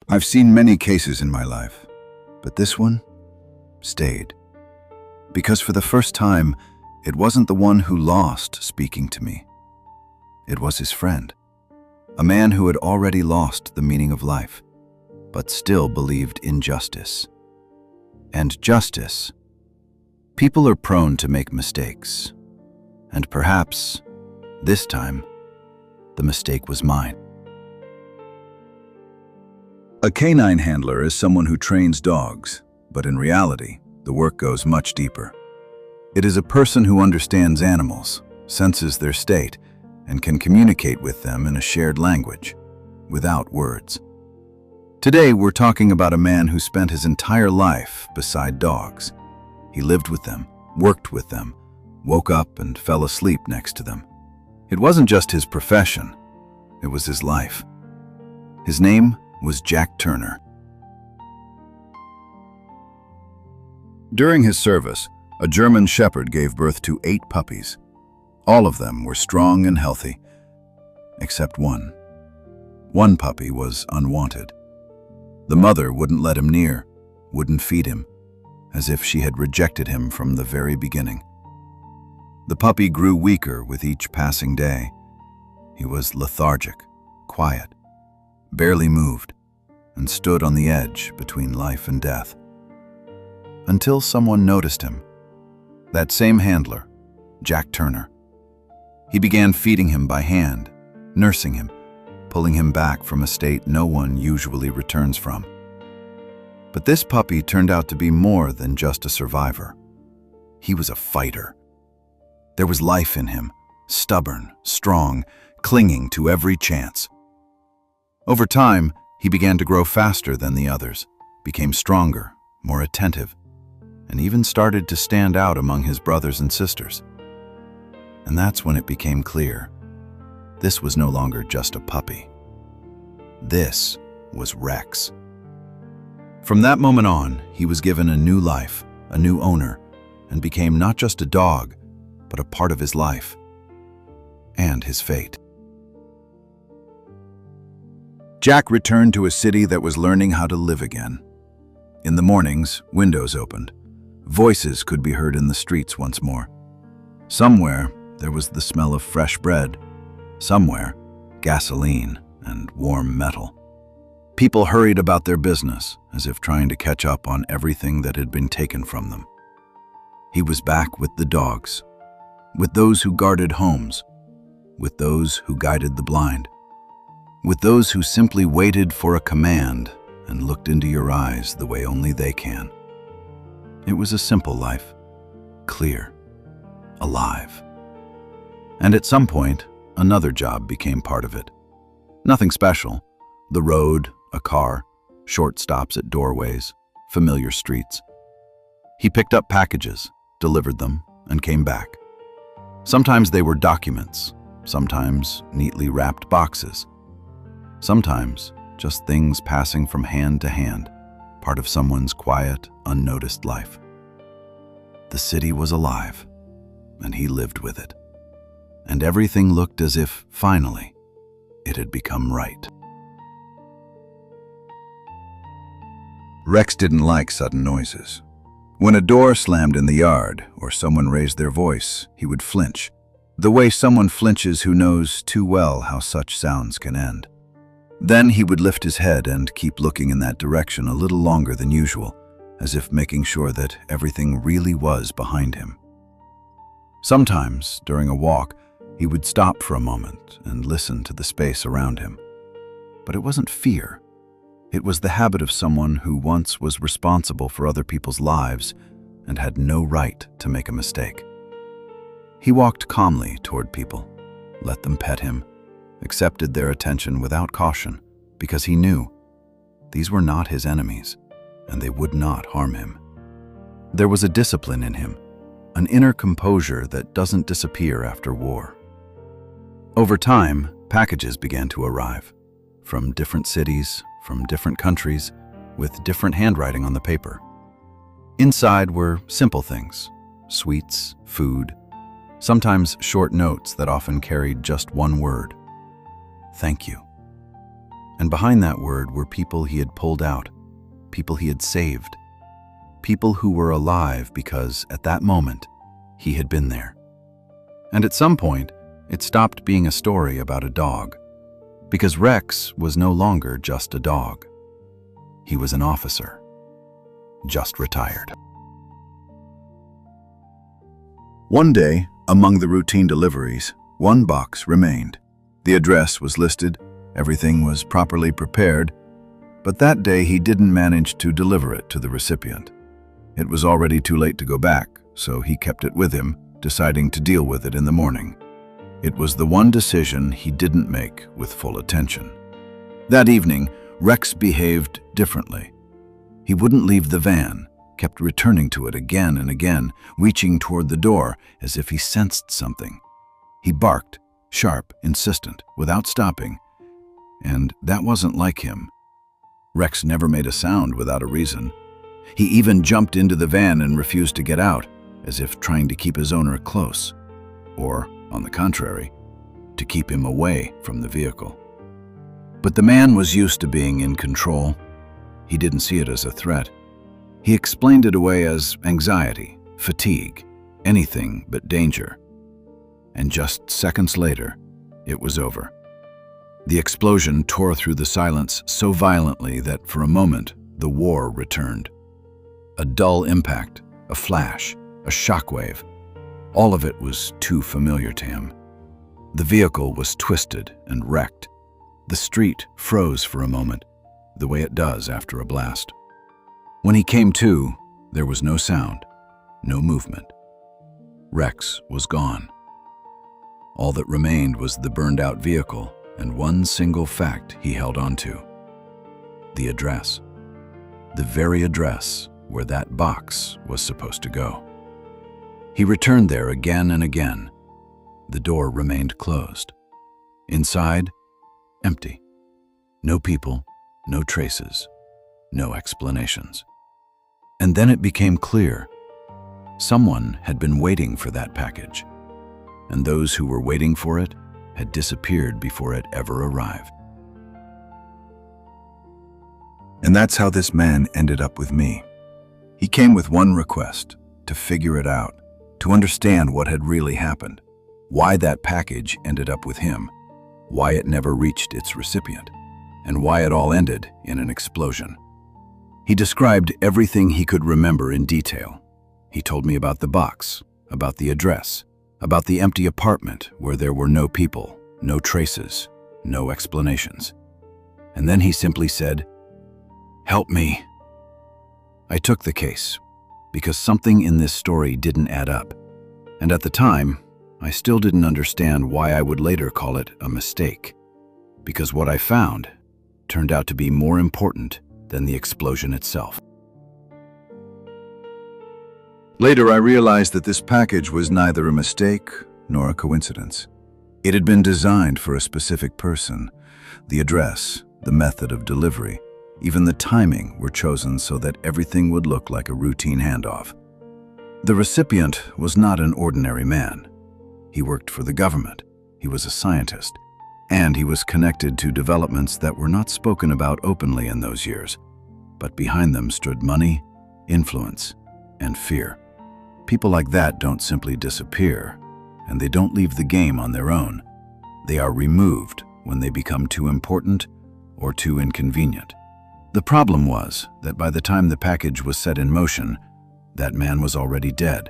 I've seen many cases in my life, but this one stayed. Because for the first time, it wasn't the one who lost speaking to me. It was his friend, a man who had already lost the meaning of life, but still believed in justice. And justice. People are prone to make mistakes, and perhaps, this time, the mistake was mine. A canine handler is someone who trains dogs, but in reality, the work goes much deeper. It is a person who understands animals, senses their state, and can communicate with them in a shared language, without words. Today, we're talking about a man who spent his entire life beside dogs. He lived with them, worked with them, woke up and fell asleep next to them. It wasn't just his profession, it was his life. His name was Jack Turner. During his service, a German shepherd gave birth to 8 puppies. All of them were strong and healthy, except one. One puppy was unwanted. The mother wouldn't let him near, wouldn't feed him, as if she had rejected him from the very beginning. The puppy grew weaker with each passing day. He was lethargic, quiet, barely moved, and stood on the edge between life and death. Until someone noticed him. That same handler, Jack Turner. He began feeding him by hand, nursing him, pulling him back from a state no one usually returns from. But this puppy turned out to be more than just a survivor. He was a fighter. There was life in him, stubborn, strong, clinging to every chance. Over time, he began to grow faster than the others, became stronger, more attentive, and even started to stand out among his brothers and sisters. And that's when it became clear. This was no longer just a puppy. This was Rex. From that moment on, he was given a new life, a new owner, and became not just a dog, but a part of his life and his fate. Jack returned to a city that was learning how to live again. In the mornings, windows opened. Voices could be heard in the streets once more. Somewhere, there was the smell of fresh bread. Somewhere, gasoline and warm metal. People hurried about their business, as if trying to catch up on everything that had been taken from them. He was back with the dogs, with those who guarded homes, with those who guided the blind, with those who simply waited for a command and looked into your eyes the way only they can. It was a simple life, clear, alive. And at some point, another job became part of it. Nothing special. The road, a car, short stops at doorways, familiar streets. He picked up packages, delivered them, and came back. Sometimes they were documents, sometimes neatly wrapped boxes. Sometimes just things passing from hand to hand, part of someone's quiet, unnoticed life. The city was alive, and he lived with it. And everything looked as if, finally, it had become right. Rex didn't like sudden noises. When a door slammed in the yard or someone raised their voice, he would flinch, the way someone flinches who knows too well how such sounds can end. Then he would lift his head and keep looking in that direction a little longer than usual, as if making sure that everything really was behind him. Sometimes, during a walk, he would stop for a moment and listen to the space around him. But it wasn't fear. It was the habit of someone who once was responsible for other people's lives and had no right to make a mistake. He walked calmly toward people, let them pet him, accepted their attention without caution, because he knew these were not his enemies, and they would not harm him. There was a discipline in him, an inner composure that doesn't disappear after war. Over time, packages began to arrive, from different cities, from different countries, with different handwriting on the paper. Inside were simple things, sweets, food, sometimes short notes that often carried just one word: thank you. And behind that word were people he had pulled out, people he had saved, people who were alive because, at that moment, he had been there. And at some point, it stopped being a story about a dog, because Rex was no longer just a dog. He was an officer, just retired. One day, among the routine deliveries, one box remained. The address was listed, everything was properly prepared, but that day he didn't manage to deliver it to the recipient. It was already too late to go back, so he kept it with him, deciding to deal with it in the morning. It was the one decision he didn't make with full attention. That evening, Rex behaved differently. He wouldn't leave the van, kept returning to it again and again, reaching toward the door as if he sensed something. He barked, sharp, insistent, without stopping, and that wasn't like him. Rex never made a sound without a reason. He even jumped into the van and refused to get out, as if trying to keep his owner close, or, on the contrary, to keep him away from the vehicle. But the man was used to being in control. He didn't see it as a threat. He explained it away as anxiety, fatigue, anything but danger. And just seconds later, it was over. The explosion tore through the silence so violently that for a moment, the war returned. A dull impact, a flash, a shockwave. All of it was too familiar to him. The vehicle was twisted and wrecked. The street froze for a moment, the way it does after a blast. When he came to, there was no sound, no movement. Rex was gone. All that remained was the burned-out vehicle and one single fact he held onto: the address. The very address where that box was supposed to go. He returned there again and again. The door remained closed. Inside, empty. No people, no traces, no explanations. And then it became clear. Someone had been waiting for that package, and those who were waiting for it had disappeared before it ever arrived. And that's how this man ended up with me. He came with one request: to figure it out, to understand what had really happened, why that package ended up with him, why it never reached its recipient, and why it all ended in an explosion. He described everything he could remember in detail. He told me about the box, about the address, about the empty apartment where there were no people, no traces, no explanations. And then he simply said, "Help me." I took the case, because something in this story didn't add up. And at the time, I still didn't understand why I would later call it a mistake, because what I found turned out to be more important than the explosion itself. Later, I realized that this package was neither a mistake nor a coincidence. It had been designed for a specific person. The address, the method of delivery, even the timing were chosen so that everything would look like a routine handoff. The recipient was not an ordinary man. He worked for the government, he was a scientist, and he was connected to developments that were not spoken about openly in those years. But behind them stood money, influence, and fear. People like that don't simply disappear, and they don't leave the game on their own. They are removed when they become too important or too inconvenient. The problem was that by the time the package was set in motion, that man was already dead.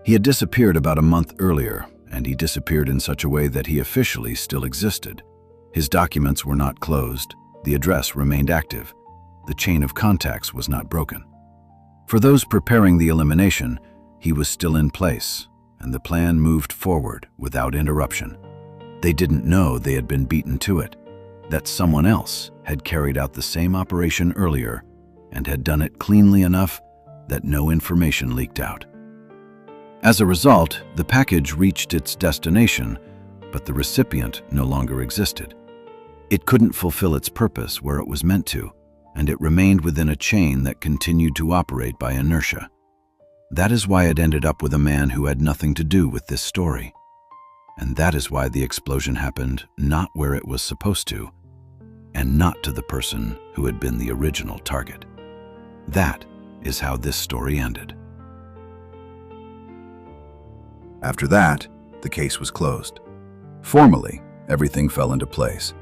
He had disappeared about a month earlier, and he disappeared in such a way that he officially still existed. His documents were not closed, the address remained active, the chain of contacts was not broken. For those preparing the elimination, he was still in place, and the plan moved forward without interruption. They didn't know they had been beaten to it, that someone else had carried out the same operation earlier and had done it cleanly enough that no information leaked out. As a result, the package reached its destination, but the recipient no longer existed. It couldn't fulfill its purpose where it was meant to, and it remained within a chain that continued to operate by inertia. That is why it ended up with a man who had nothing to do with this story. And that is why the explosion happened not where it was supposed to, and not to the person who had been the original target. That is how this story ended. After that, the case was closed. Formally, everything fell into place.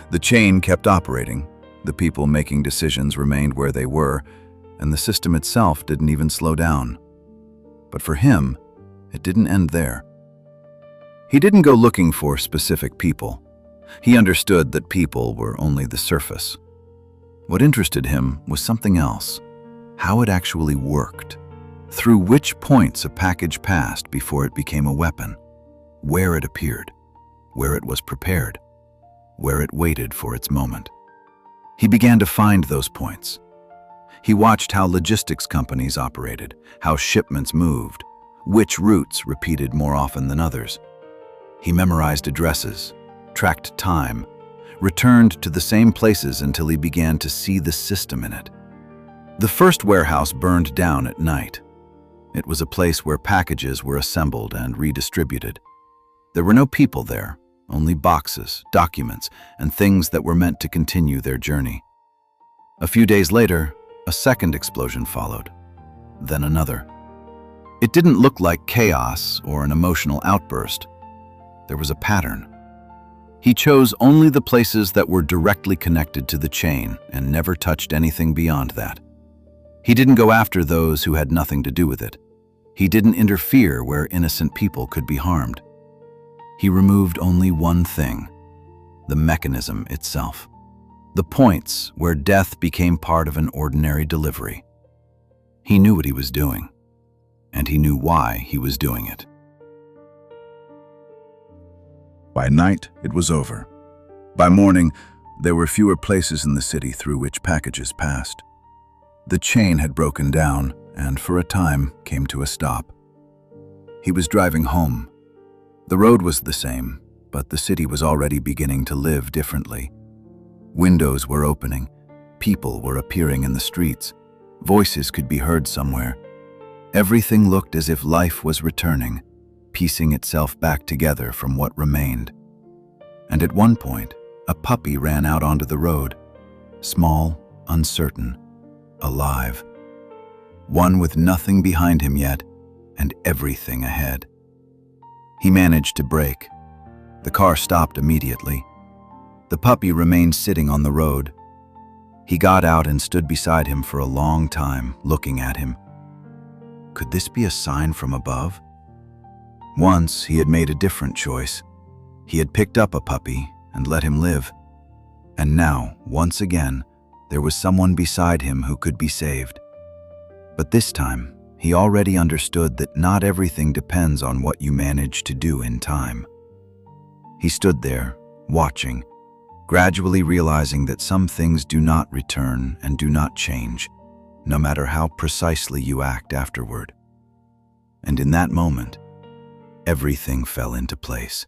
The chain kept operating, the people making decisions remained where they were, and the system itself didn't even slow down. But for him, it didn't end there. He didn't go looking for specific people. He understood that people were only the surface. What interested him was something else: how it actually worked, through which points a package passed before it became a weapon, where it appeared, where it was prepared, where it waited for its moment. He began to find those points. He watched how logistics companies operated, how shipments moved, which routes repeated more often than others. He memorized addresses, tracked time, returned to the same places until he began to see the system in it. The first warehouse burned down at night. It was a place where packages were assembled and redistributed. There were no people there, only boxes, documents, and things that were meant to continue their journey. A few days later, a second explosion followed, then another. It didn't look like chaos or an emotional outburst. There was a pattern. He chose only the places that were directly connected to the chain and never touched anything beyond that. He didn't go after those who had nothing to do with it. He didn't interfere where innocent people could be harmed. He removed only one thing: the mechanism itself. The points where death became part of an ordinary delivery. He knew what he was doing, and he knew why he was doing it. By night, it was over. By morning, there were fewer places in the city through which packages passed. The chain had broken down and, for a time, came to a stop. He was driving home. The road was the same, but the city was already beginning to live differently. Windows were opening, people were appearing in the streets, voices could be heard somewhere. Everything looked as if life was returning, piecing itself back together from what remained. And at one point, a puppy ran out onto the road, small, uncertain, alive. One with nothing behind him yet, and everything ahead. He managed to brake. The car stopped immediately. The puppy remained sitting on the road. He got out and stood beside him for a long time, looking at him. Could this be a sign from above? Once he had made a different choice. He had picked up a puppy and let him live. And now, once again, there was someone beside him who could be saved. But this time, he already understood that not everything depends on what you manage to do in time. He stood there, watching, gradually realizing that some things do not return and do not change, no matter how precisely you act afterward. And in that moment, everything fell into place.